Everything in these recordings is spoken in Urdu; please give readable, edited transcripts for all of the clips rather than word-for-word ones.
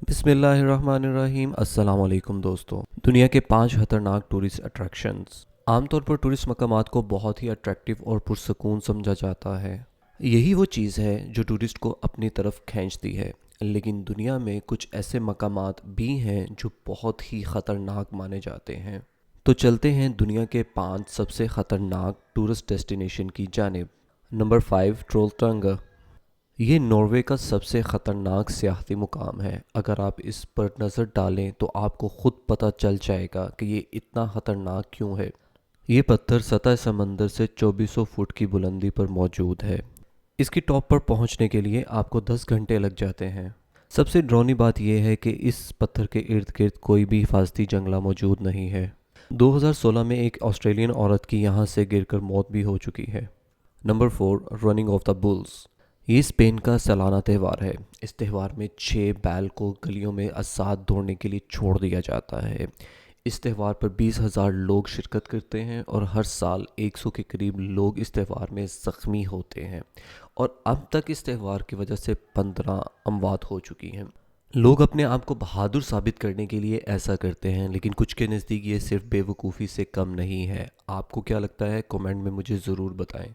بسم اللہ الرحمن الرحیم۔ السلام علیکم دوستو۔ دنیا کے 5 خطرناک ٹورسٹ اٹریکشنز۔ عام طور پر ٹورسٹ مقامات کو بہت ہی اٹریکٹیو اور پرسکون سمجھا جاتا ہے۔ یہی وہ چیز ہے جو ٹورسٹ کو اپنی طرف کھینچتی ہے، لیکن دنیا میں کچھ ایسے مقامات بھی ہیں جو بہت ہی خطرناک مانے جاتے ہیں۔ تو چلتے ہیں دنیا کے 5 سب سے خطرناک ٹورسٹ ڈیسٹینیشن کی جانب۔ نمبر 5، ٹرولٹنگ۔ یہ ناروے کا سب سے خطرناک سیاحتی مقام ہے۔ اگر آپ اس پر نظر ڈالیں تو آپ کو خود پتہ چل جائے گا کہ یہ اتنا خطرناک کیوں ہے۔ یہ پتھر سطح سمندر سے 2400 فٹ کی بلندی پر موجود ہے۔ اس کی ٹاپ پر پہنچنے کے لیے آپ کو 10 گھنٹے لگ جاتے ہیں۔ سب سے ڈراؤنی بات یہ ہے کہ اس پتھر کے ارد گرد کوئی بھی حفاظتی جنگلہ موجود نہیں ہے۔ 2016 میں ایک آسٹریلین عورت کی یہاں سے گر کر موت بھی ہو چکی ہے۔ Number 4، running of the bills. یہ اسپین کا سالانہ تہوار ہے۔ اس تہوار میں 6 بیل کو گلیوں میں آزاد دوڑنے کے لیے چھوڑ دیا جاتا ہے۔ اس تہوار پر 20,000 لوگ شرکت کرتے ہیں اور ہر سال 100 کے قریب لوگ اس تہوار میں زخمی ہوتے ہیں، اور اب تک اس تہوار کی وجہ سے 15 اموات ہو چکی ہیں۔ لوگ اپنے آپ کو بہادر ثابت کرنے کے لیے ایسا کرتے ہیں، لیکن کچھ کے نزدیک یہ صرف بے وقوفی سے کم نہیں ہے۔ آپ کو کیا لگتا ہے؟ کمنٹ میں مجھے ضرور بتائیں۔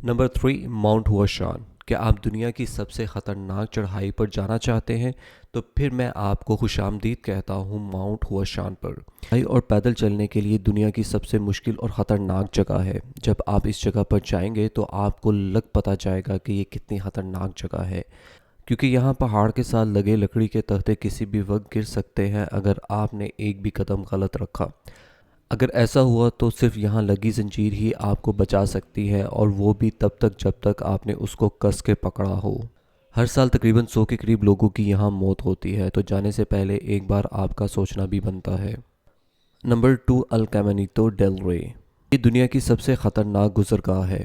Number 3، mount Huashan. کیا آپ دنیا کی سب سے خطرناک چڑھائی پر جانا چاہتے ہیں؟ تو پھر میں آپ کو خوش آمدید کہتا ہوں ماؤنٹ ہواشان پر۔ چڑھائی اور پیدل چلنے کے لیے دنیا کی سب سے مشکل اور خطرناک جگہ ہے۔ جب آپ اس جگہ پر جائیں گے تو آپ کو لگ پتہ جائے گا کہ یہ کتنی خطرناک جگہ ہے، کیونکہ یہاں پہاڑ کے ساتھ لگے لکڑی کے تختے کسی بھی وقت گر سکتے ہیں اگر آپ نے ایک بھی قدم غلط رکھا۔ اگر ایسا ہوا تو صرف یہاں لگی زنجیر ہی آپ کو بچا سکتی ہے، اور وہ بھی تب تک جب تک آپ نے اس کو کس کے پکڑا ہو۔ ہر سال تقریباً 100 کے قریب لوگوں کی یہاں موت ہوتی ہے، تو جانے سے پہلے ایک بار آپ کا سوچنا بھی بنتا ہے۔ نمبر 2، الکامینیٹو ڈیل رے۔ یہ دنیا کی سب سے خطرناک گزرگاہ ہے۔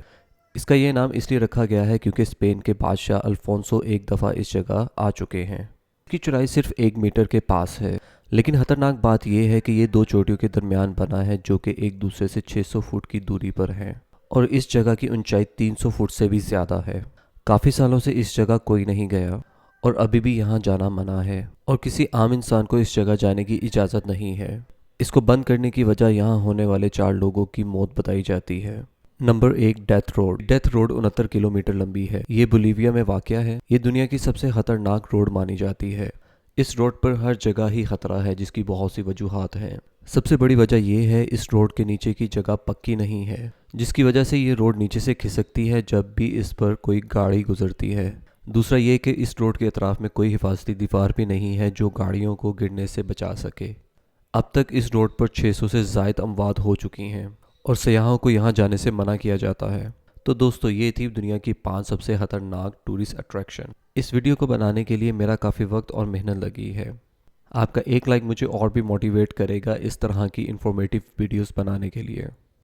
اس کا یہ نام اس لیے رکھا گیا ہے کیونکہ اسپین کے بادشاہ الفونسو ایک دفعہ اس جگہ آ چکے ہیں۔ اس کی چوڑائی صرف 1 میٹر کے پاس ہے، لیکن خطرناک بات یہ ہے کہ یہ 2 چوٹیوں کے درمیان بنا ہے جو کہ ایک دوسرے سے 600 فٹ کی دوری پر ہیں، اور اس جگہ کی اونچائی 300 فٹ سے بھی زیادہ ہے۔ کافی سالوں سے اس جگہ کوئی نہیں گیا، اور ابھی بھی یہاں جانا منع ہے، اور کسی عام انسان کو اس جگہ جانے کی اجازت نہیں ہے۔ اس کو بند کرنے کی وجہ یہاں ہونے والے 4 لوگوں کی موت بتائی جاتی ہے۔ Number 1، death road. Death road 69 kilometre لمبی ہے۔ یہ بولیویا میں واقع ہے۔ یہ دنیا کی سب سے خطرناک روڈ مانی جاتی ہے۔ اس روڈ پر ہر جگہ ہی خطرہ ہے، جس کی بہت سی وجوہات ہیں۔ سب سے بڑی وجہ یہ ہے اس روڈ کے نیچے کی جگہ پکی نہیں ہے، جس کی وجہ سے یہ روڈ نیچے سے کھسکتی ہے جب بھی اس پر کوئی گاڑی گزرتی ہے۔ دوسرا یہ کہ اس روڈ کے اطراف میں کوئی حفاظتی دیوار بھی نہیں ہے جو گاڑیوں کو گرنے سے بچا سکے۔ اب تک اس روڈ پر 600 سے زائد اموات ہو چکی ہیں، اور سیاحوں کو یہاں جانے سے منع کیا جاتا ہے۔ تو دوستو، یہ تھی دنیا کی 5 سب سے خطرناک ٹورسٹ اٹریکشن۔ اس ویڈیو کو بنانے کے لیے میرا کافی وقت اور محنت لگی ہے۔ آپ کا ایک لائک مجھے اور بھی موٹیویٹ کرے گا اس طرح کی انفارمیٹیو ویڈیوز بنانے کے لیے۔